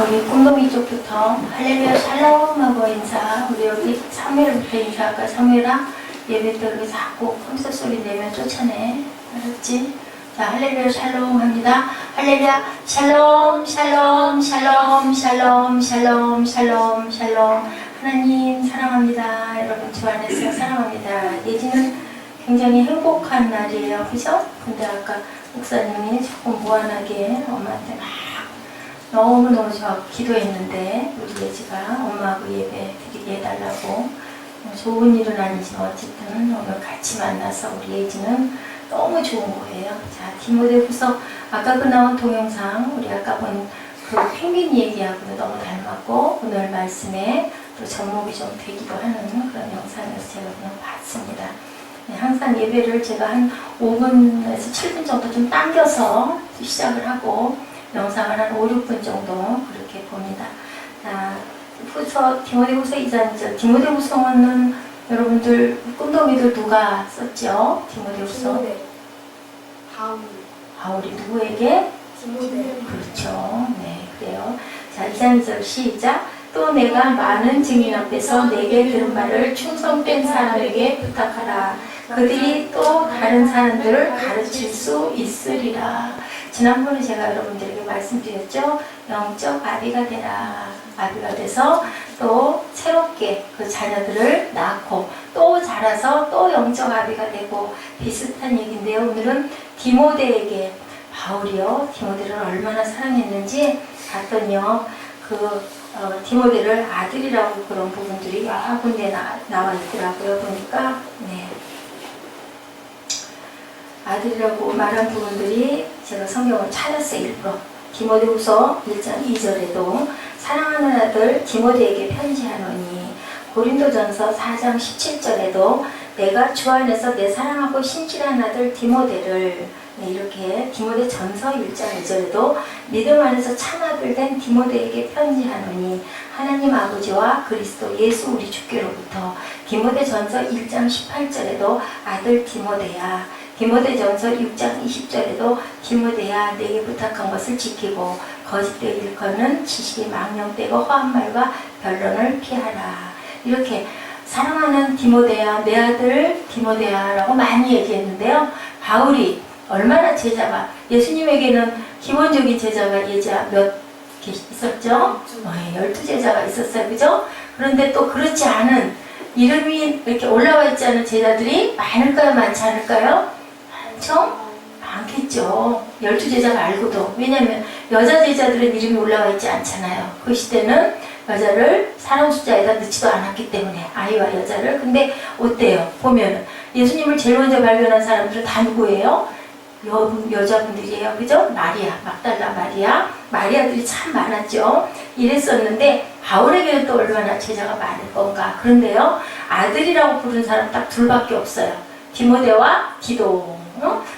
우리 꿈동이 쪽부터 할렐루야 샬롬 하고 인사. 우리 여기 사무엘부터 인사. 아까 사무엘아 예배 때 우리 자꾸 콘서트 소리 내면 쫓아내. 알았지? 자, 할렐루야 샬롬 합니다. 할렐루야 샬롬 샬롬 샬롬 샬롬 샬롬 샬롬 샬롬. 하나님 사랑합니다. 여러분 주 안에서 사랑합니다. 예지는 굉장히 행복한 날이에요. 그죠? 근데 아까 목사님이 조금 무한하게 엄마한테 막 너무너무 좋아 기도했는데 우리 예지가 엄마하고 예배 드리게 해달라고. 좋은 일은 아니지만 어쨌든 오늘 같이 만나서 우리 예지는 너무 좋은 거예요. 자, 디모데후서 아까 그 나온 동영상 우리 아까 본 그 펭귄 얘기하고도 너무 닮았고 오늘 말씀에 또 접목이 좀 되기도 하는 그런 영상이어서 제가 그냥 봤습니다. 네, 항상 예배를 제가 한 5분에서 7분 정도 좀 당겨서 시작을 하고 영상을 한 5, 6분 정도 그렇게 봅니다. 자, 디모데후서 2장, 디모데후서는 여러분들 꿈동이들 누가 썼죠? 디모데후서. 바울이 누구에게? 디모데. 그렇죠. 네, 그래요. 자, 2장 2절 시작. 또 내가 많은 증인 앞에서 내게 들은 말을 충성된 사람에게 부탁하라. 그들이 또 다른 사람들을 가르칠 수 있으리라. 지난번에 제가 여러분들에게 말씀드렸죠. 영적 아비가 되라. 아비가 돼서 또 새롭게 그 자녀들을 낳고 또 자라서 또 영적 아비가 되고 비슷한 얘기인데요. 오늘은 디모데에게 바울이요. 디모데를 얼마나 사랑했는지 봤더니요. 디모데를 아들이라고 그런 부분들이 여러 군데 나와 있더라고요. 보니까 네. 아들이라고 말한 부분들이 제가 성경을 찾았어요. 일부러. 디모데후서 1장 2절에도 사랑하는 아들 디모데에게 편지하노니, 고린도전서 4장 17절에도 내가 주 안에서 내 사랑하고 신실한 아들 디모데를, 이렇게 디모데전서 1장 2절에도 믿음 안에서 참 아들 된 디모데에게 편지하노니 하나님 아버지와 그리스도 예수 우리 주께로부터. 디모데전서 1장 18절에도 아들 디모데야. 디모데전서 6장 20절에도 디모데야 내게 부탁한 것을 지키고 거짓되이 일컫는 지식이 망령되고 허한 말과 변론을 피하라. 이렇게 사랑하는 디모데야, 내 아들 디모데야 라고 많이 얘기했는데요. 바울이 얼마나 제자가, 예수님에게는 기본적인 제자가 예자 몇 개 있었죠? 12제자가 있었어요. 그죠? 그런데 또 그렇지 않은, 이름이 이렇게 올라와 있지 않은 제자들이 많을까요? 많지 않을까요? 많죠? 많겠죠. 12제자 말고도. 왜냐하면 여자 제자들은 이름이 올라와 있지 않잖아요. 그 시대는 여자를 사람 숫자에다 넣지도 않았기 때문에, 아이와 여자를. 근데 어때요? 보면 예수님을 제일 먼저 발견한 사람들은 다 누구예요? 여자분들이에요. 그죠? 마리아, 막달라 마리아들이 참 많았죠. 이랬었는데 바울에게는 또 얼마나 제자가 많을 건가. 그런데요, 아들이라고 부른 사람 딱 둘밖에 없어요. 디모데와 디도.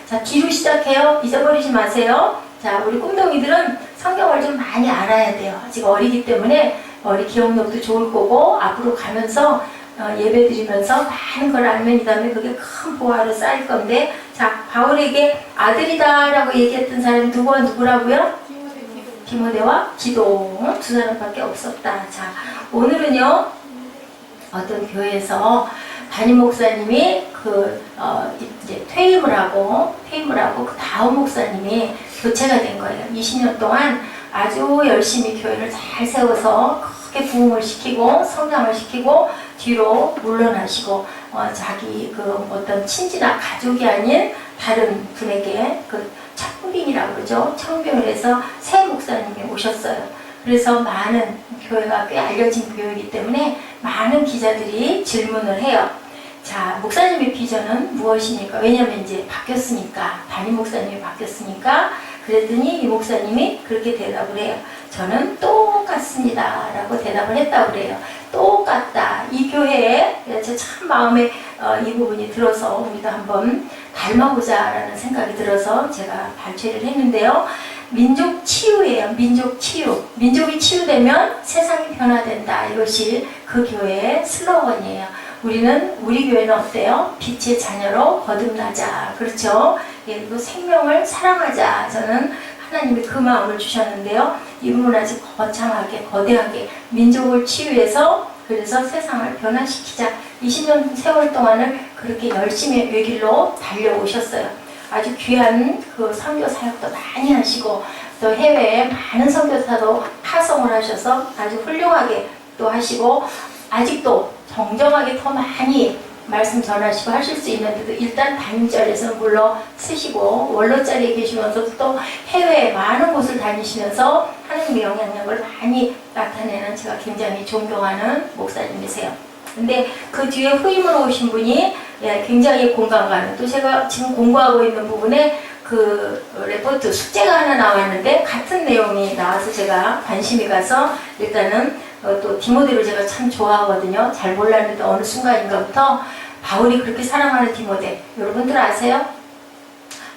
자, 디로 시작해요. 잊어버리지 마세요. 자, 우리 꿈동이들은 성경을 좀 많이 알아야 돼요. 아직 어리기 때문에 머리 기억력도 좋을 거고, 앞으로 가면서 예배 드리면서 많은 걸 알면 이 다음에 그게 큰 보화로 쌓일 건데, 자, 바울에게 아들이다 라고 얘기했던 사람이 누구와 누구라고요? 디모데와 디도. 두 사람밖에 없었다. 자, 오늘은요, 어떤 교회에서 담임 목사님이 이제 퇴임을 하고 그 다음 목사님이 교체가 된 거예요. 20년 동안 아주 열심히 교회를 잘 세워서 크게 부흥을 시키고 성장을 시키고 뒤로 물러나시고 자기 어떤 친지나 가족이 아닌 다른 분에게 청빙이라고 그러죠. 청빙을 해서 새 목사님이 오셨어요. 그래서 많은, 교회가 꽤 알려진 교회이기 때문에 많은 기자들이 질문을 해요. 자, 목사님의 비전은 무엇입니까? 왜냐면 이제 바뀌었으니까, 담임 목사님이 바뀌었으니까. 그랬더니 이 목사님이 그렇게 대답을 해요. 저는 똑같습니다 라고 대답을 했다고 그래요. 똑같다. 이 교회에 제 참 마음에 이 부분이 들어서 우리도 한번 닮아보자 라는 생각이 들어서 제가 발췌를 했는데요. 민족 치유예요. 민족 치유. 민족이 치유되면 세상이 변화된다. 이것이 그 교회의 슬로건이에요. 우리 교회는 어때요? 빛의 자녀로 거듭나자. 그렇죠? 그리고 생명을 사랑하자. 저는 하나님이 그 마음을 주셨는데요. 이분은 아주 거창하게 거대하게 민족을 치유해서 그래서 세상을 변화시키자 20년 세월 동안을 그렇게 열심히 외길로 달려오셨어요. 아주 귀한 그 선교 사역도 많이 하시고 또 해외에 많은 선교사도 파송을 하셔서 아주 훌륭하게 또 하시고 아직도 정정하게 더 많이 말씀 전하시고 하실 수 있는데도 일단 단임자리에서는 물러 쓰시고 원로자리에 계시면서도 또 해외 많은 곳을 다니시면서 하나님의 영향력을 많이 나타내는 제가 굉장히 존경하는 목사님이세요. 근데 그 뒤에 후임으로 오신 분이 굉장히 공감 가는 또 제가 지금 공부하고 있는 부분에 그 레포트 숙제가 하나 나왔는데 같은 내용이 나와서 제가 관심이 가서 일단은 또 디모데를 제가 참 좋아하거든요. 잘 몰랐는데 어느 순간인가부터 바울이 그렇게 사랑하는 디모데 여러분들 아세요?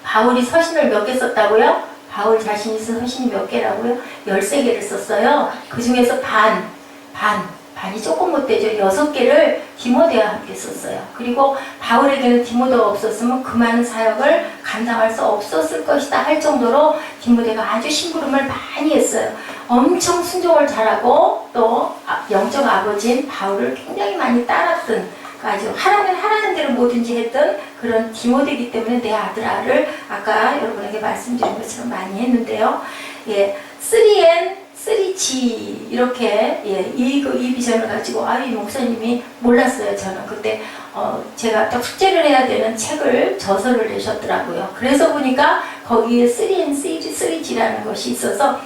바울이 서신을 몇 개 썼다고요? 바울 자신이 쓴 서신이 몇 개라고요? 13개를 썼어요. 그 중에서 반이 조금 못 되죠. 6개를 디모데와 함께 썼어요. 그리고 바울에게는 디모데가 없었으면 그 많은 사역을 감당할 수 없었을 것이다 할 정도로 디모데가 아주 심부름을 많이 했어요. 엄청 순종을 잘하고 또 영적 아버지인 바울을 굉장히 많이 따랐던 아주 하라면 하라는 대로 뭐든지 했던 그런 디모데이기 때문에 내 아들아를 아까 여러분에게 말씀드린 것처럼 많이 했는데요. 3N, 3G 이렇게 이 비전을 가지고 이 목사님이 몰랐어요. 저는 그때 제가 또 숙제를 해야 되는 책을 저서를 내셨더라고요. 그래서 보니까 거기에 3N, 3G라는 것이 있어서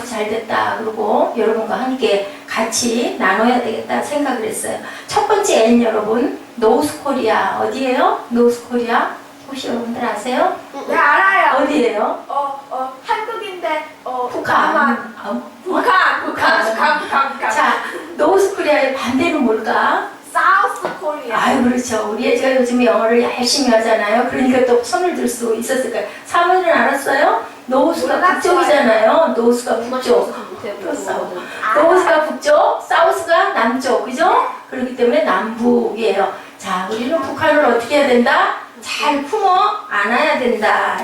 잘 됐다. 그리고 여러분과 함께 같이 나눠야 되겠다 생각을 했어요. 첫 번째 N 여러분, 노스코리아 어디예요? 노스코리아 혹시 여러분들 아세요? 네, 알아요. 어디예요? 한국인데 북한. 북한. 자, 노스코리아의 반대는 뭘까? 사우스 코리아. 아유, 그렇죠. 우리 애가 요즘 영어를 열심히 하잖아요. 그러니까 또 손을 들 수 있었을까요? 사모님은 알았어요? 노스가 북쪽이잖아요. 노스가 북쪽. 또 싸워. 노스가 북쪽, 사우스가 남쪽. 그죠? 그렇기 때문에 남북이에요. 자, 우리는 북한을 어떻게 해야 된다? 잘 품어 안아야 된다.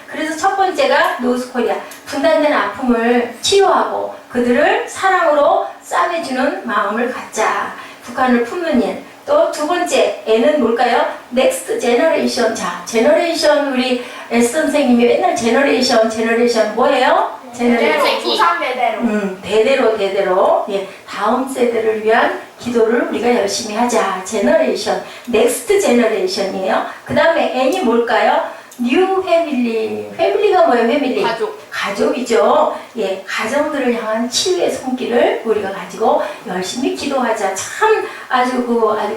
그래서 첫 번째가 노스코리아. 분단된 아픔을 치유하고 그들을 사랑으로 싸매주는 마음을 갖자. 북한을 품는 일. 또 두 번째 N은 뭘까요? 넥스트 제너레이션. 자, 제너레이션 우리 S 선생님이 맨날 제너레이션 뭐예요? 제너레이션. 조상 대대로. 대대로. 다음 세대를 위한 기도를 우리가 열심히 하자. 제너레이션. 넥스트 제너레이션이에요. 그 다음에 N이 뭘까요? 뉴 패밀리. 패밀리가 뭐예요? 패밀리. 가족이죠. 가정들을 향한 치유의 손길을 우리가 가지고 열심히 기도하자. 참 아주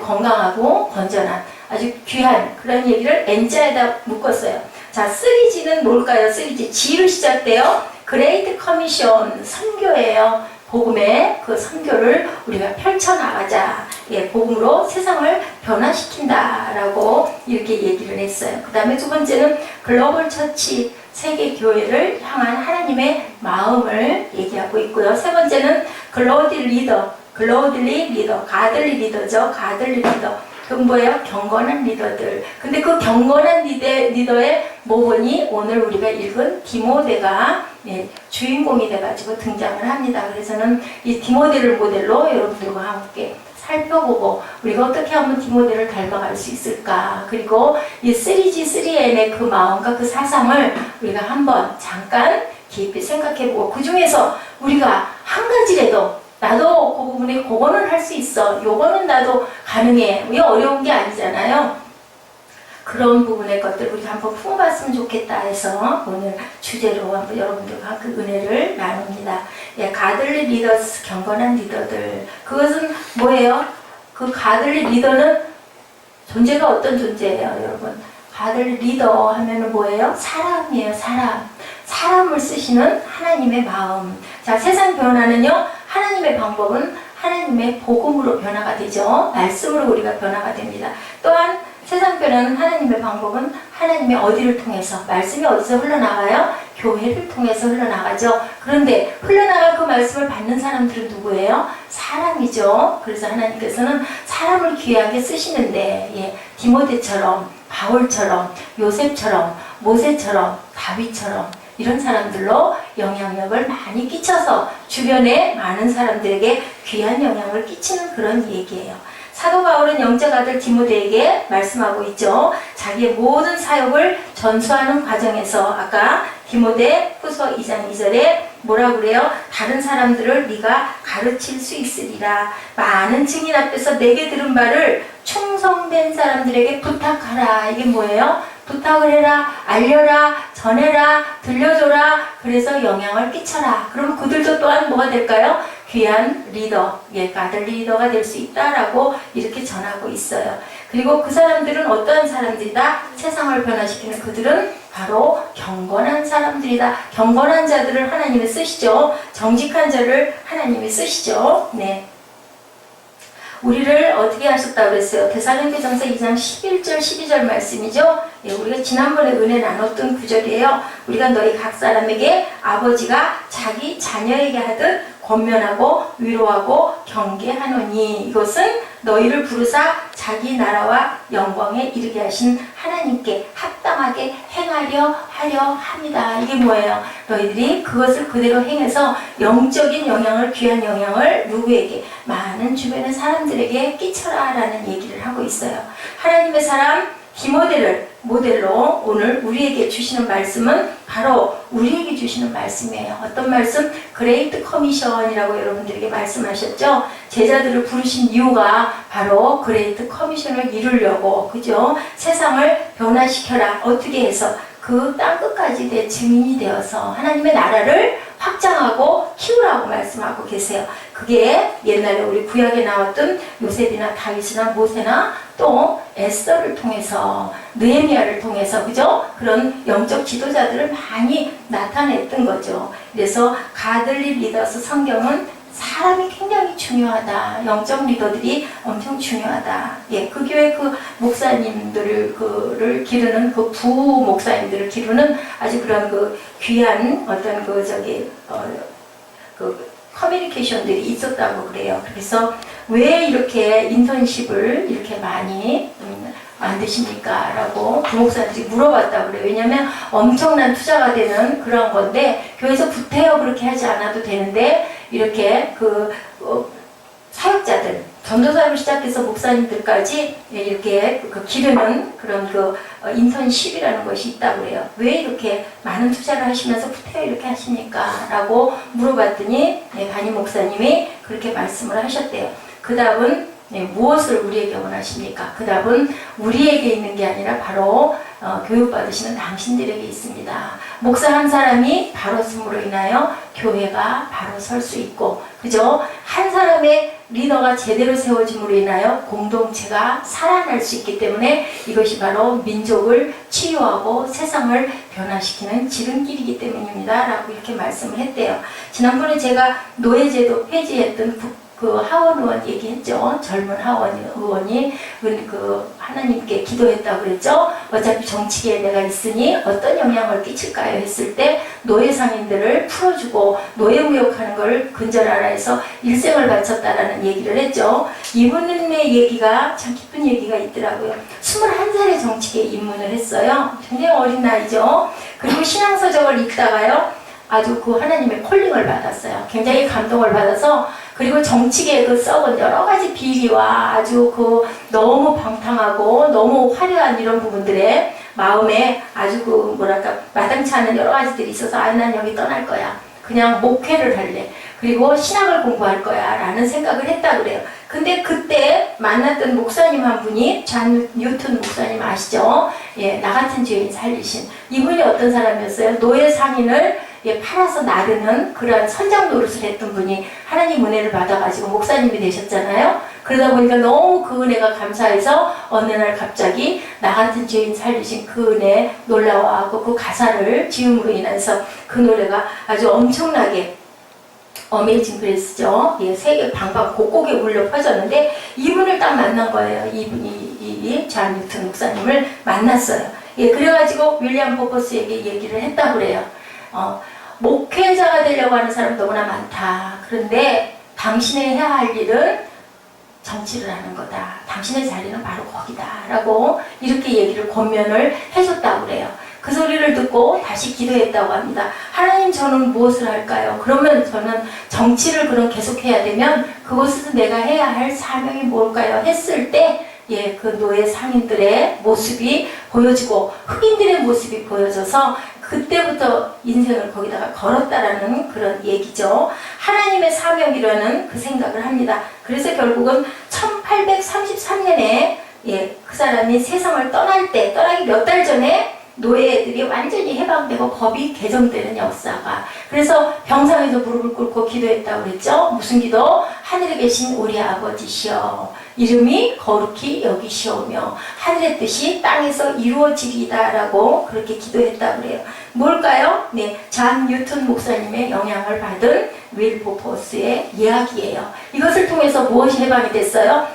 건강하고 건전한 아주 귀한 그런 얘기를 N자에다 묶었어요. 자, 3G는 뭘까요? 3G. G로 시작돼요. 그레이트 커미션 선교예요. 복음의 그 선교를 우리가 펼쳐나가자. 복음으로 세상을 변화시킨다라고 이렇게 얘기를 했어요. 그 다음에 두 번째는 글로벌 처치 세계 교회를 향한 하나님의 마음을 얘기하고 있고요. 세 번째는 글로벌 리더, 가들리 리더죠. 가들리 리더. 그건 뭐예요? 경건한 리더들. 근데 그 경건한 리더의 모본이 오늘 우리가 읽은 디모데가 주인공이 돼가지고 등장을 합니다. 그래서는 이 디모데를 모델로 여러분들과 함께 살펴보고 우리가 어떻게 하면 디모데를 닮아갈 수 있을까. 그리고 이 3G, 3N의 그 마음과 그 사상을 우리가 한번 잠깐 깊이 생각해보고 그 중에서 우리가 한 가지라도 나도 그 부분에 그거는 할 수 있어. 요거는 나도 가능해. 이게 어려운 게 아니잖아요. 그런 부분의 것들 우리가 한번 품어봤으면 좋겠다 해서 오늘 주제로 한번 여러분들과 그 은혜를 나눕니다. 가들리 리더스, 경건한 리더들. 그것은 뭐예요? 그 가들리 리더는 존재가 어떤 존재예요, 여러분? 가들리 리더 하면은 뭐예요? 사람이에요, 사람. 사람을 쓰시는 하나님의 마음. 자, 세상 변화는요, 하나님의 방법은 하나님의 복음으로 변화가 되죠. 말씀으로 우리가 변화가 됩니다. 또한 세상 변화는 하나님의 방법은 하나님의 어디를 통해서, 말씀이 어디서 흘러나가요? 교회를 통해서 흘러나가죠. 그런데 흘러나갈 그 말씀을 받는 사람들은 누구예요? 사람이죠. 그래서 하나님께서는 사람을 귀하게 쓰시는데 디모데처럼, 바울처럼, 요셉처럼, 모세처럼, 다윗처럼 이런 사람들로 영향력을 많이 끼쳐서 주변에 많은 사람들에게 귀한 영향을 끼치는 그런 얘기예요. 사도 바울은 영적 아들 디모데에게 말씀하고 있죠. 자기의 모든 사역을 전수하는 과정에서 아까 디모데 후서 2장 2절에 뭐라 그래요? 다른 사람들을 네가 가르칠 수 있으리라. 많은 증인 앞에서 내게 들은 바를 충성된 사람들에게 부탁하라. 이게 뭐예요? 부탁을 해라, 알려라, 전해라, 들려줘라. 그래서 영향을 끼쳐라. 그럼 그들도 또한 뭐가 될까요? 귀한 리더, 아들 리더가 될 수 있다라고 이렇게 전하고 있어요. 그리고 그 사람들은 어떠한 사람들이다? 세상을 변화시키는 그들은 바로 경건한 사람들이다. 경건한 자들을 하나님이 쓰시죠. 정직한 자를 하나님이 쓰시죠. 네. 우리를 어떻게 하셨다고 그랬어요? 데살로니가전서 2장 11절 12절 말씀이죠. 예, 우리가 지난번에 은혜 나눴던 구절이에요. 우리가 너희 각 사람에게 아버지가 자기 자녀에게 하듯 권면하고 위로하고 경계하노니 이것은 너희를 부르사 자기 나라와 영광에 이르게 하신 하나님께 합당하게 행하려 하려 합니다. 이게 뭐예요? 너희들이 그것을 그대로 행해서 영적인 영향을, 귀한 영향을 누구에게? 많은 주변의 사람들에게 끼쳐라 라는 얘기를 하고 있어요. 하나님의 사람 디모데를 모델로 오늘 우리에게 주시는 말씀은 바로 우리에게 주시는 말씀이에요. 어떤 말씀? 그레이트 커미션이라고 여러분들에게 말씀하셨죠. 제자들을 부르신 이유가 바로 그레이트 커미션을 이루려고, 그죠? 세상을 변화시켜라. 어떻게 해서? 그 땅끝까지 내 증인이 되어서 하나님의 나라를 확장하고 키우라고 말씀하고 계세요. 그게 옛날에 우리 구약에 나왔던 요셉이나 다윗이나 모세나 또 에스더를 통해서, 느헤미야를 통해서, 그죠? 그런 영적 지도자들을 많이 나타냈던 거죠. 그래서 가들리 리더스 성경은 사람이 굉장히 중요하다. 영적 리더들이 엄청 중요하다. 예, 그 교회 그 목사님들을 기르는 그 부호 목사님들을 기르는 아주 그런 그 귀한 어떤 그 커뮤니케이션들이 있었다고 그래요. 그래서 왜 이렇게 인턴십을 이렇게 많이 만드십니까? 라고 부목사들이 물어봤다고 그래요. 왜냐면 엄청난 투자가 되는 그런 건데 교회에서 구태여 그렇게 하지 않아도 되는데 이렇게 사역자들, 전도사역을 시작해서 목사님들까지 이렇게 기르는 그런 인턴십이라는 것이 있다고 그래요. 왜 이렇게 많은 투자를 하시면서 구태여 이렇게 하십니까? 라고 물어봤더니 담임 목사님이 그렇게 말씀을 하셨대요. 그 답은 무엇을 우리에게 원하십니까? 그 답은 우리에게 있는 게 아니라 바로 교육받으시는 당신들에게 있습니다. 목사 한 사람이 바로 씀으로 인하여 교회가 바로 설 수 있고, 그죠? 한 사람의 리더가 제대로 세워짐으로 인하여 공동체가 살아날 수 있기 때문에 이것이 바로 민족을 치유하고 세상을 변화시키는 지름길이기 때문입니다. 라고 이렇게 말씀을 했대요. 지난번에 제가 노예제도 폐지했던 그 하원 의원 얘기했죠. 젊은 하원 의원이 하나님께 기도했다고 그랬죠. 어차피 정치계에 내가 있으니 어떤 영향을 끼칠까요? 했을 때 노예 상인들을 풀어주고 노예 무역하는 걸 근절하라 해서 일생을 바쳤다라는 얘기를 했죠. 이분의 얘기가 참 기쁜 얘기가 있더라고요. 21살에 정치계에 입문을 했어요. 굉장히 어린 나이죠. 그리고 신앙서적을 읽다가요. 아주 그 하나님의 콜링을 받았어요. 굉장히 감동을 받아서 그리고 정치계에 그 썩은 여러 가지 비리와 아주 너무 방탕하고 너무 화려한 이런 부분들에 마음에 아주 마땅치 않은 여러 가지들이 있어서 난 여기 떠날 거야. 그냥 목회를 할래. 그리고 신학을 공부할 거야. 라는 생각을 했다 그래요. 근데 그때 만났던 목사님 한 분이 잔 뉴턴 목사님 아시죠? 예, 나 같은 죄인 살리신. 이분이 어떤 사람이었어요? 노예 상인을 팔아서 나르는 그러한 선장 노릇을 했던 분이 하나님 은혜를 받아가지고 목사님이 되셨잖아요. 그러다 보니까 너무 그 은혜가 감사해서 어느 날 갑자기 나 같은 죄인 살리신 그 은혜 놀라워하고 그 가사를 지음으로 인해서 그 노래가 아주 엄청나게 어메이징 그레이스죠. 예, 세계 방방 곳곳에 울려 퍼졌는데 이분을 딱 만난 거예요. 이분이 잔 뉴턴 목사님을 만났어요. 예, 그래가지고 윌리엄 포퍼스에게 얘기를 했다고 그래요. 목회자가 되려고 하는 사람 너무나 많다. 그런데 당신이 해야 할 일은 정치를 하는 거다. 당신의 자리는 바로 거기다. 라고 이렇게 얘기를 권면을 해줬다고 그래요. 그 소리를 듣고 다시 기도했다고 합니다. 하나님, 저는 무엇을 할까요? 그러면 저는 정치를 그럼 계속해야 되면 그곳에서 내가 해야 할 사명이 뭘까요? 했을 때 그 노예 상인들의 모습이 보여지고 흑인들의 모습이 보여져서 그때부터 인생을 거기다가 걸었다라는 그런 얘기죠. 하나님의 사명이라는 그 생각을 합니다. 그래서 결국은 1833년에 그 사람이 세상을 떠나기 몇 달 전에 노예들이 완전히 해방되고 법이 개정되는 역사가, 그래서 병상에서 무릎을 꿇고 기도했다고 그랬죠. 무슨 기도? 하늘에 계신 우리 아버지시여, 이름이 거룩히 여기시오며 하늘의 뜻이 땅에서 이루어지리이다 라고 그렇게 기도했다고 그래요. 뭘까요? 잔 뉴턴 목사님의 영향을 받은 윌버포스의 이야기예요. 이것을 통해서 무엇이 해방이 됐어요?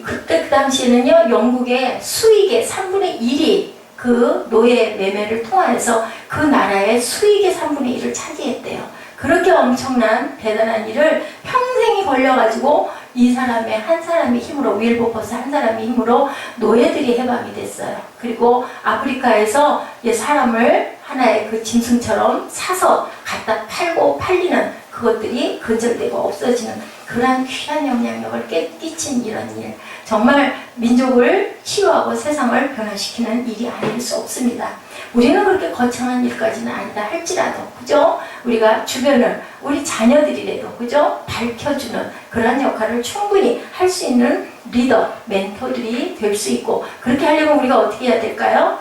그때 그 당시에는요, 영국의 수익의 3분의 1이 그 노예 매매를 통해서 그 나라의 수익의 3분의 1을 차지했대요. 그렇게 엄청난 대단한 일을 평생이 걸려가지고 한 사람의 힘으로, 윌버포스 한 사람의 힘으로 노예들이 해방이 됐어요. 그리고 아프리카에서 사람을 하나의 그 짐승처럼 사서 갖다 팔고 팔리는 그것들이 근절되고 없어지는 그러한 귀한 영향력을 끼친 이런 일, 정말 민족을 치유하고 세상을 변화시키는 일이 아닐 수 없습니다. 우리는 그렇게 거창한 일까지는 아니다 할지라도, 그죠? 우리가 주변을, 우리 자녀들이라도, 그죠? 밝혀주는 그러한 역할을 충분히 할 수 있는 리더, 멘토들이 될 수 있고, 그렇게 하려면 우리가 어떻게 해야 될까요?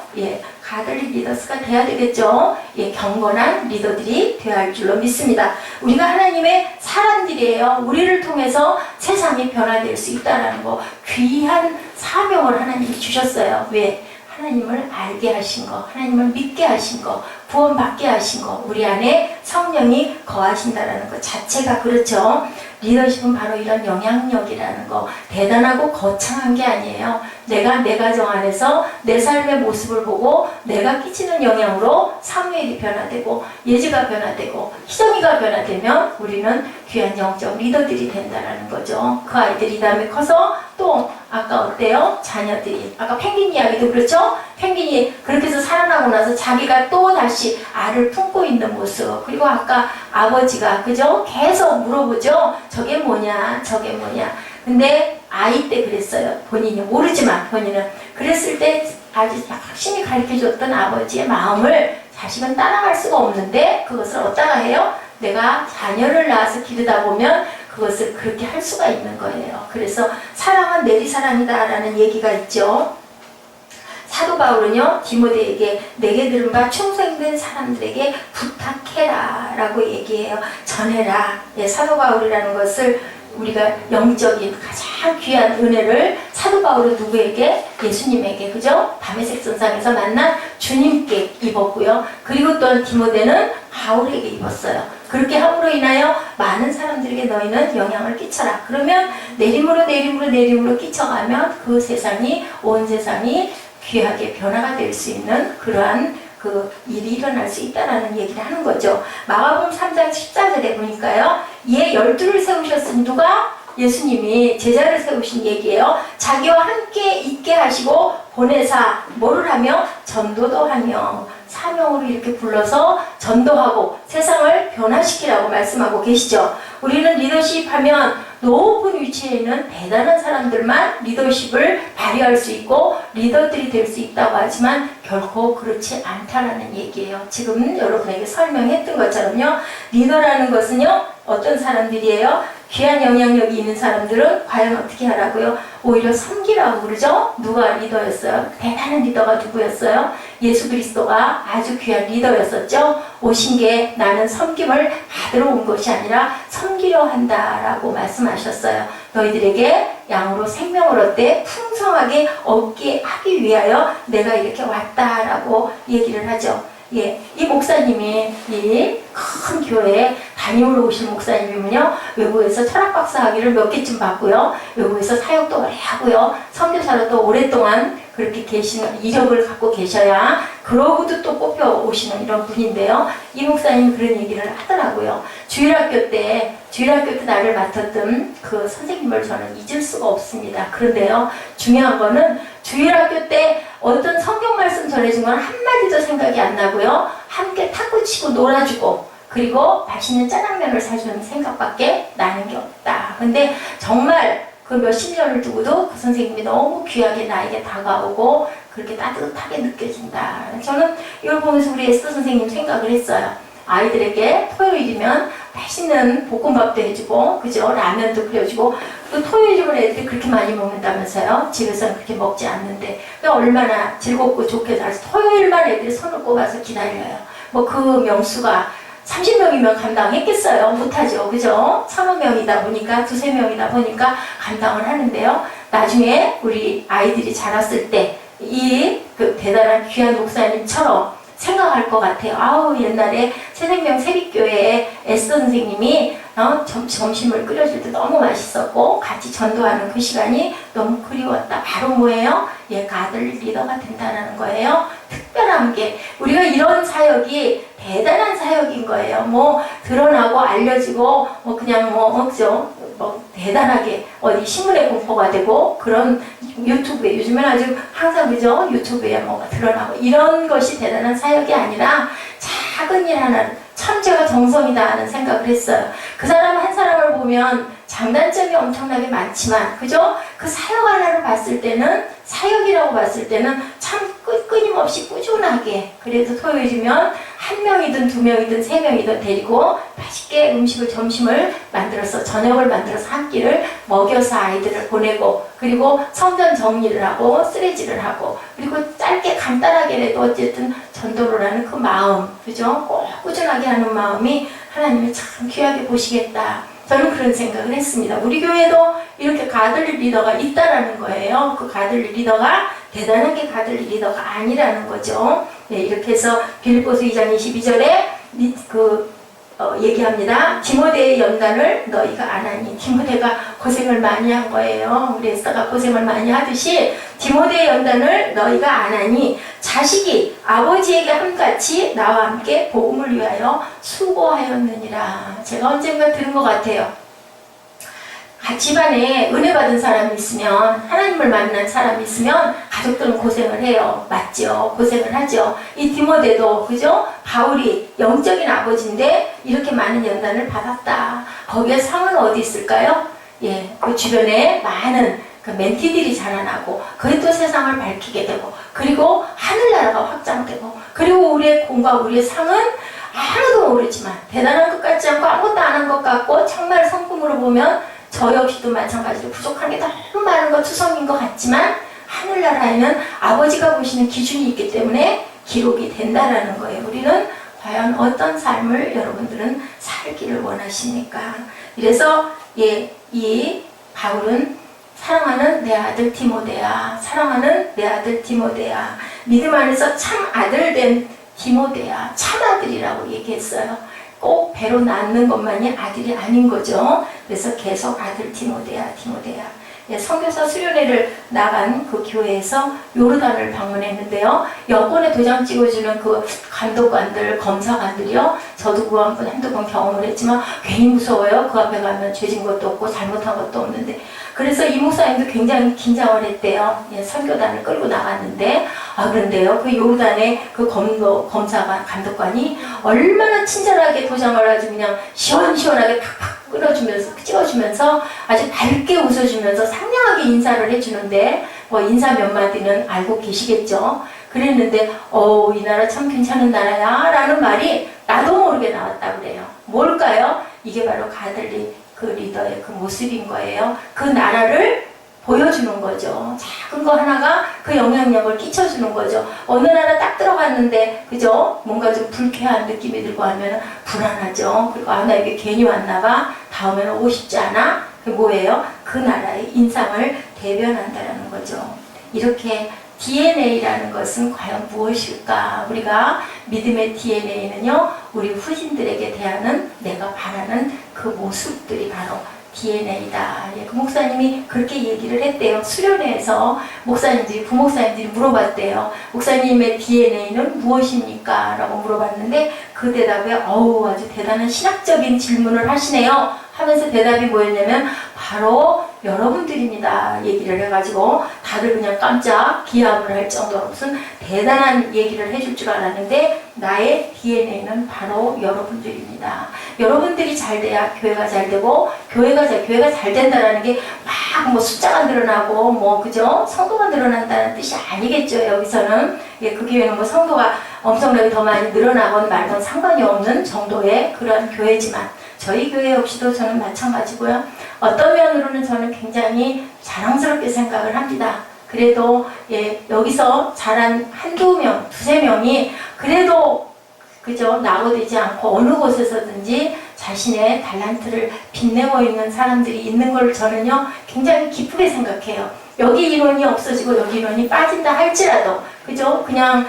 가들리 리더스가 돼야 되겠죠. 경건한 리더들이 되어야 할 줄로 믿습니다. 우리가 하나님의 사람들이에요. 우리를 통해서 세상이 변화될 수 있다는 거, 귀한 사명을 하나님이 주셨어요. 왜? 하나님을 알게 하신 거, 하나님을 믿게 하신 거, 구원받게 하신 거, 우리 안에 성령이 거하신다라는 것 자체가 그렇죠. 리더십은 바로 이런 영향력이라는 거, 대단하고 거창한 게 아니에요. 내가 내 가정 안에서 내 삶의 모습을 보고 내가 끼치는 영향으로 사무엘이 변화되고 예지가 변화되고 희정이가 변화되면 우리는 귀한 영적 리더들이 된다는 거죠. 그 아이들이 다음에 커서 또 아까 어때요? 자녀들이, 아까 펭귄 이야기도 그렇죠? 펭귄이 그렇게 해서 살아나고 나서 자기가 또 다시 알을 품고 있는 모습, 그리고 아까 아버지가, 그죠? 계속 물어보죠. 저게 뭐냐, 저게 뭐냐. 근데 아이 때 그랬어요. 본인이 모르지만 본인은 그랬을 때 아주 확실히 가르쳐줬던 아버지의 마음을 자식은 따라갈 수가 없는데, 그것을 어디다가 해요? 내가 자녀를 낳아서 기르다 보면 그것을 그렇게 할 수가 있는 거예요. 그래서 사랑은 내리사랑이다 라는 얘기가 있죠. 사도 바울은요, 디모데에게 내게 들은 바 충성된 사람들에게 부탁해라 라고 얘기해요. 전해라. 사도 바울이라는 것을 우리가 영적인 가장 귀한 은혜를 사도 바울은 누구에게? 예수님에게, 그죠? 다메섹 선상에서 만난 주님께 입었고요. 그리고 또한 디모데는 바울에게 입었어요. 그렇게 함으로 인하여 많은 사람들에게 너희는 영향을 끼쳐라. 그러면 내림으로 끼쳐가면 그 세상이, 온 세상이 귀하게 변화가 될 수 있는 그러한 그 일이 일어날 수 있다라는 얘기를 하는 거죠. 마가복음 3장 14절에 보니까요, 12를 세우셨으니 누가? 예수님이 제자를 세우신 얘기예요. 자기와 함께 있게 하시고 보내사 뭐를 하며? 전도도 하며, 사명으로 이렇게 불러서 전도하고 세상을 변화시키라고 말씀하고 계시죠. 우리는 리더십 하면 높은 위치에 있는 대단한 사람들만 리더십을 발휘할 수 있고 리더들이 될 수 있다고 하지만 결코 그렇지 않다라는 얘기예요. 지금 여러분에게 설명했던 것처럼요, 리더라는 것은요, 어떤 사람들이에요? 귀한 영향력이 있는 사람들은 과연 어떻게 하라고요? 오히려 섬기라고 그러죠? 누가 리더였어요? 대단한 리더가 누구였어요? 예수 그리스도가 아주 귀한 리더였었죠? 오신 게 나는 섬김을 받으러 온 것이 아니라 섬기려 한다라고 말씀하셨어요. 너희들에게 양으로 생명을 얻되 풍성하게 얻게 하기 위하여 내가 이렇게 왔다라고 얘기를 하죠. 이 목사님이 이 큰 교회에 담임으로 오신 목사님이면요, 외국에서 철학박사 학위를 몇 개쯤 받고요, 외국에서 사역도 오래 하고요, 선교사로도 오랫동안 그렇게 계시는 이력을 갖고 계셔야 그러고도 또 뽑혀 오시는 이런 분인데요, 이 목사님 그런 얘기를 하더라고요. 주일학교 때 나를 맡았던 그 선생님을 저는 잊을 수가 없습니다. 그런데요, 중요한 거는 주일학교 때 어떤 성경 말씀 전해준 건 한마디도 생각이 안 나고요. 함께 탁구 치고 놀아주고 그리고 맛있는 짜장면을 사주는 생각밖에 나는 게 없다. 근데 정말 그 몇십 년을 두고도 그 선생님이 너무 귀하게 나에게 다가오고 그렇게 따뜻하게 느껴진다. 저는 이걸 보면서 우리 에스더 선생님 생각을 했어요. 아이들에게 토요일이면 맛있는 볶음밥도 해주고, 그죠? 라면도 끓여주고, 또 토요일이면 애들이 그렇게 많이 먹는다면서요? 집에서는 그렇게 먹지 않는데, 얼마나 즐겁고 좋게 살아서 토요일만 애들이 손을 꼽아서 기다려요. 뭐 그 명수가 30명이면 감당했겠어요? 못하죠. 그죠? 30명이다 보니까, 2~3명이다 보니까 감당을 하는데요. 나중에 우리 아이들이 자랐을 때, 그 대단한 귀한 목사님처럼 생각할 것 같아요. 아우, 옛날에 새생명 세빛교회에 에스더 선생님이 점심을 끓여줄 때 너무 맛있었고 같이 전도하는 그 시간이 너무 그리웠다. 바로 뭐예요? 얘가 아들 리더가 된다는 거예요. 특별한 게 우리가 이런 사역이 대단한 사역인 거예요. 뭐 드러나고 알려지고 뭐 그냥 뭐 대단하게 어디 신문에 공포가 되고 그런 유튜브에 요즘엔 아주 항상 그죠? 유튜브에 뭐가 드러나고 이런 것이 대단한 사역이 아니라 작은 일 하나는 천재가 정성이다 하는 생각을 했어요. 그 사람 한 사람을 보면 장단점이 엄청나게 많지만 그죠? 그 사역 하나를 봤을 때는 사역이라고 봤을 때는 참 끊임없이 꾸준하게 그래도 토요일이면 1명이든 2명이든 3명이든 데리고 맛있게 음식을 점심을 만들어서 저녁을 만들어서 한 끼를 먹여서 아이들을 보내고 그리고 성전 정리를 하고 쓰레기를 하고 그리고 짧게 간단하게라도 어쨌든 전도를 하는 그 마음 그죠? 꼭 꾸준하게 하는 마음이 하나님이 참 귀하게 보시겠다. 저는 그런 생각을 했습니다. 우리 교회도 이렇게 가들리 리더가 있다라는 거예요. 그 가들리 리더가 대단하게 가들리 리더가 아니라는 거죠. 네, 이렇게 해서 빌립보서 2장 22절에 얘기합니다. 디모데의 연단을 너희가 안 하니 디모데가 고생을 많이 한 거예요. 우리 에스더가 고생을 많이 하듯이 디모데의 연단을 너희가 안 하니 자식이 아버지에게 함같이 나와 함께 복음을 위하여 수고하였느니라. 제가 언젠가 들은 것 같아요. 집안에 은혜 받은 사람이 있으면 하나님을 만난 사람이 있으면 가족들은 고생을 해요. 맞죠? 고생을 하죠. 이 디모데도 그죠? 바울이 영적인 아버지인데 이렇게 많은 연단을 받았다. 거기에 상은 어디 있을까요? 예, 그 주변에 많은 그 멘티들이 자라나고 그게 또 세상을 밝히게 되고 그리고 하늘나라가 확장되고 그리고 우리의 공과 우리의 상은 아무도 모르지만 대단한 것 같지 않고 아무것도 안 한 것 같고 정말 성품으로 보면 저 역시도 마찬가지로 부족한 게 너무 많은 것 투성인 것 같지만 하늘나라에는 아버지가 보시는 기준이 있기 때문에 기록이 된다라는 거예요. 우리는 과연 어떤 삶을 여러분들은 살기를 원하십니까? 그래서 이 바울은 사랑하는 내 아들 디모데야, 사랑하는 내 아들 디모데야, 믿음 안에서 참 아들 된 디모데야, 참 아들이라고 얘기했어요. 꼭 배로 낳는 것만이 아들이 아닌 거죠. 그래서 계속 아들 디모데야, 디모데야. 선교사 수련회를 나간 그 교회에서 요르단을 방문했는데요. 여권에 도장 찍어주는 그 감독관들, 검사관들이요. 저도 그 한두 번 경험을 했지만 괜히 무서워요. 그 앞에 가면 죄진 것도 없고 잘못한 것도 없는데. 그래서 이 목사님도 굉장히 긴장을 했대요. 선교단을 끌고 나갔는데 그런데요. 그 요르단의 그 검사관, 감독관이 얼마나 친절하게 도장을 아주 그냥 시원시원하게 팍팍 끌어주면서 찍어주면서 아주 밝게 웃어주면서 상냥하게 인사를 해주는데 인사 몇 마디는 알고 계시겠죠. 그랬는데 이 나라 참 괜찮은 나라야 라는 말이 나도 모르게 나왔다 그래요. 뭘까요? 이게 바로 가들리 그 리더의 그 모습인 거예요. 그 나라를 보여주는 거죠. 작은 거 하나가 그 영향력을 끼쳐주는 거죠. 어느 나라 딱 들어갔는데 그죠? 뭔가 좀 불쾌한 느낌이 들고 하면 불안하죠. 그리고 나 여기 괜히 왔나 봐. 다음에는 오고 싶지 않아? 그게 뭐예요? 그 나라의 인상을 대변한다는 거죠. 이렇게 DNA라는 것은 과연 무엇일까? 우리가 믿음의 DNA는요, 우리 후신들에게 대하는 내가 바라는 그 모습들이 바로 DNA다. 그 목사님이 그렇게 얘기를 했대요. 수련회에서 부목사님들이 물어봤대요. 목사님의 DNA는 무엇입니까? 라고 물어봤는데 그 대답에 아주 대단한 신학적인 질문을 하시네요. 하면서 대답이 뭐였냐면 바로 여러분들입니다. 얘기를 해가지고 다들 그냥 깜짝 기합을 할 정도로 무슨 대단한 얘기를 해줄 줄 알았는데 나의 DNA는 바로 여러분들입니다. 여러분들이 잘 돼야 교회가 잘 되고 교회가 잘 된다라는 게 막 뭐 숫자가 늘어나고 뭐 그죠? 성도가 늘어난다는 뜻이 아니겠죠. 여기서는 예, 그 교회는 뭐 성도가 엄청나게 더 많이 늘어나건 말건 상관이 없는 정도의 그런 교회지만 저희 교회 역시도 저는 마찬가지고요. 어떤 면으로는 저는 굉장히 자랑스럽게 생각을 합니다. 그래도 예, 여기서 자란 한두 명, 두세 명이 그래도 그저 낙오되지 않고 어느 곳에서든지 자신의 달란트를 빛내고 있는 사람들이 있는 걸 저는요 굉장히 기쁘게 생각해요. 여기 인원이 없어지고 여기 인원이 빠진다 할지라도 그죠? 그냥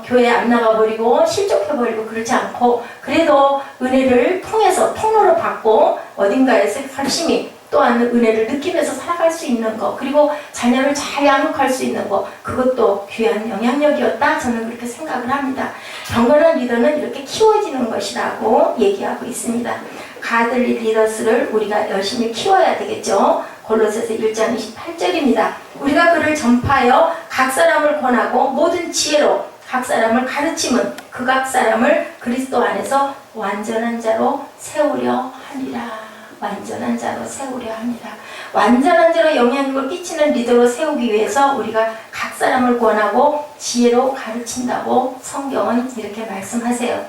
교회 안 나가버리고 실족해버리고 그러지 않고 그래도 은혜를 통해서 통로로 받고 어딘가에서 열심히 또한 은혜를 느끼면서 살아갈 수 있는 거 그리고 자녀를 잘 양육할 수 있는 거 그것도 귀한 영향력이었다 저는 그렇게 생각을 합니다. 경건한 리더는 이렇게 키워지는 것이라고 얘기하고 있습니다. 가들리 리더스를 우리가 열심히 키워야 되겠죠. 골로새서 1장 28절입니다. 우리가 그를 전파하여 각 사람을 권하고 모든 지혜로 각 사람을 가르침은 그 각 사람을 그리스도 안에서 완전한 자로 세우려 하니라. 완전한 자로 세우려 합니다. 완전한 자로 영향력을 끼치는 리더로 세우기 위해서 우리가 각 사람을 권하고 지혜로 가르친다고 성경은 이렇게 말씀하세요.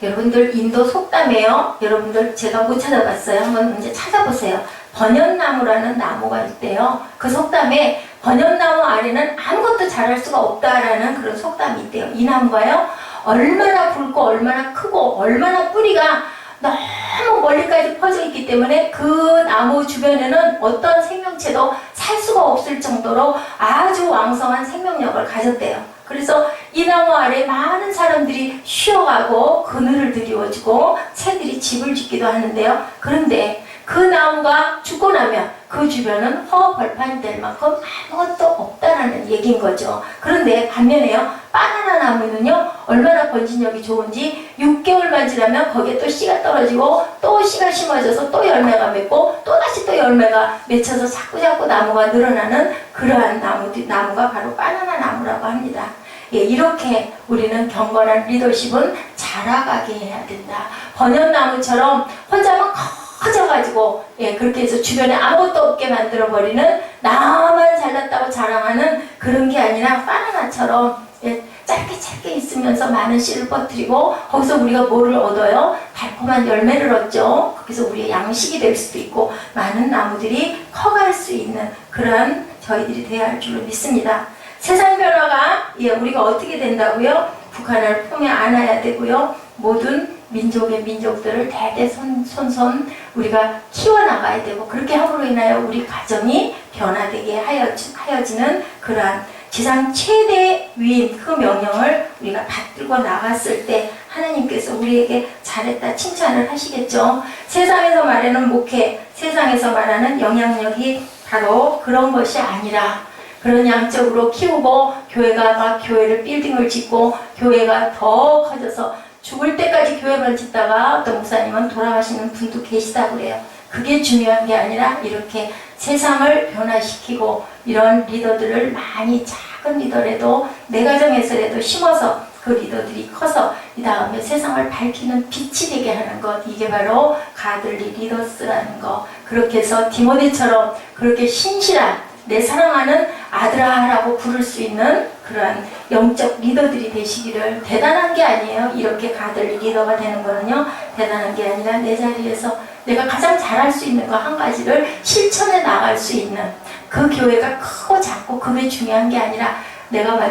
여러분들 인도 속담에요. 여러분들 제가 못 찾아봤어요. 한번 이제 찾아보세요. 번연나무라는 나무가 있대요. 그 속담에 번연나무 아래는 아무것도 자랄 수가 없다라는 그런 속담이 있대요. 이 나무가요. 얼마나 굵고 얼마나 크고 얼마나 뿌리가 너무 멀리까지 퍼져 있기 때문에 그 나무 주변에는 어떤 생명체도 살 수가 없을 정도로 아주 왕성한 생명력을 가졌대요. 그래서 이 나무 아래 많은 사람들이 쉬어가고 그늘을 드리워주고 새들이 집을 짓기도 하는데요. 그런데 그 나무가 죽고 나면 그 주변은 허벌판이 될 만큼 아무것도 없다라는 얘기인 거죠. 그런데 반면에요. 바나나 나무는요. 얼마나 번진력이 좋은지 6개월만 지나면 거기에 또 씨가 떨어지고 또 씨가 심어져서 또 열매가 맺고 또다시 또 열매가 맺혀서 자꾸자꾸 나무가 늘어나는 그러한 나무가 바로 바나나 나무라고 합니다. 예, 이렇게 우리는 경건한 리더십은 자라가게 해야 된다. 번연나무처럼 혼자만 커져가지고 예, 그렇게 해서 주변에 아무것도 없게 만들어버리는 나만 잘났다고 자랑하는 그런 게 아니라 바나나처럼 예, 짧게 있으면서 많은 씨를 퍼뜨리고 거기서 우리가 뭐를 얻어요? 달콤한 열매를 얻죠. 거기서 우리의 양식이 될 수도 있고 많은 나무들이 커갈 수 있는 그런 저희들이 되어야 할 줄로 믿습니다. 세상 변화가 예, 우리가 어떻게 된다고요? 북한을 품에 안아야 되고요. 모든 민족들을 대대손손 우리가 키워나가야 되고 그렇게 함으로 인하여 우리 가정이 변화되게 하여지는 그러한 지상 최대 위인 그 명령을 우리가 받들고 나갔을 때 하나님께서 우리에게 잘했다 칭찬을 하시겠죠. 세상에서 말하는 목회, 세상에서 말하는 영향력이 바로 그런 것이 아니라 그런 양적으로 키우고 교회가 막 교회를 빌딩을 짓고 교회가 더 커져서 죽을 때까지 교회만 짓다가 어떤 목사님은 돌아가시는 분도 계시다고 그래요. 그게 중요한 게 아니라 이렇게 세상을 변화시키고 이런 리더들을 많이 작은 리더라도 내 가정에서라도 심어서 그 리더들이 커서 이 다음에 세상을 밝히는 빛이 되게 하는 것 이게 바로 가들리 리더스라는 거. 그렇게 해서 디모데처럼 그렇게 신실한 내 사랑하는 아들아라고 부를 수 있는 그러한 영적 리더들이 되시기를. 대단한 게 아니에요. 이렇게 가들리 리더가 되는 거는요. 대단한 게 아니라 내 자리에서 내가 가장 잘할 수 있는 거 한 가지를 실천해 나갈 수 있는 그 교회가 크고 작고 그게 중요한 게 아니라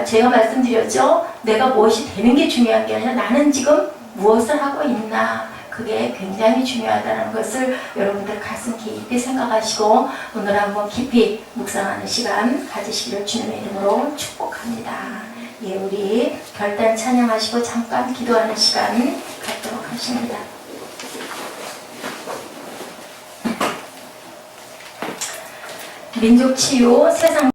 제가 말씀드렸죠. 내가 무엇이 되는 게 중요한 게 아니라 나는 지금 무엇을 하고 있나. 그게 굉장히 중요하다는 것을 여러분들 가슴 깊이 생각하시고 오늘 한번 깊이 묵상하는 시간 가지시기를 주님의 이름으로 축복합니다. 예, 우리 결단 찬양하시고 잠깐 기도하는 시간 갖도록 하십니다. 민족 치유 세상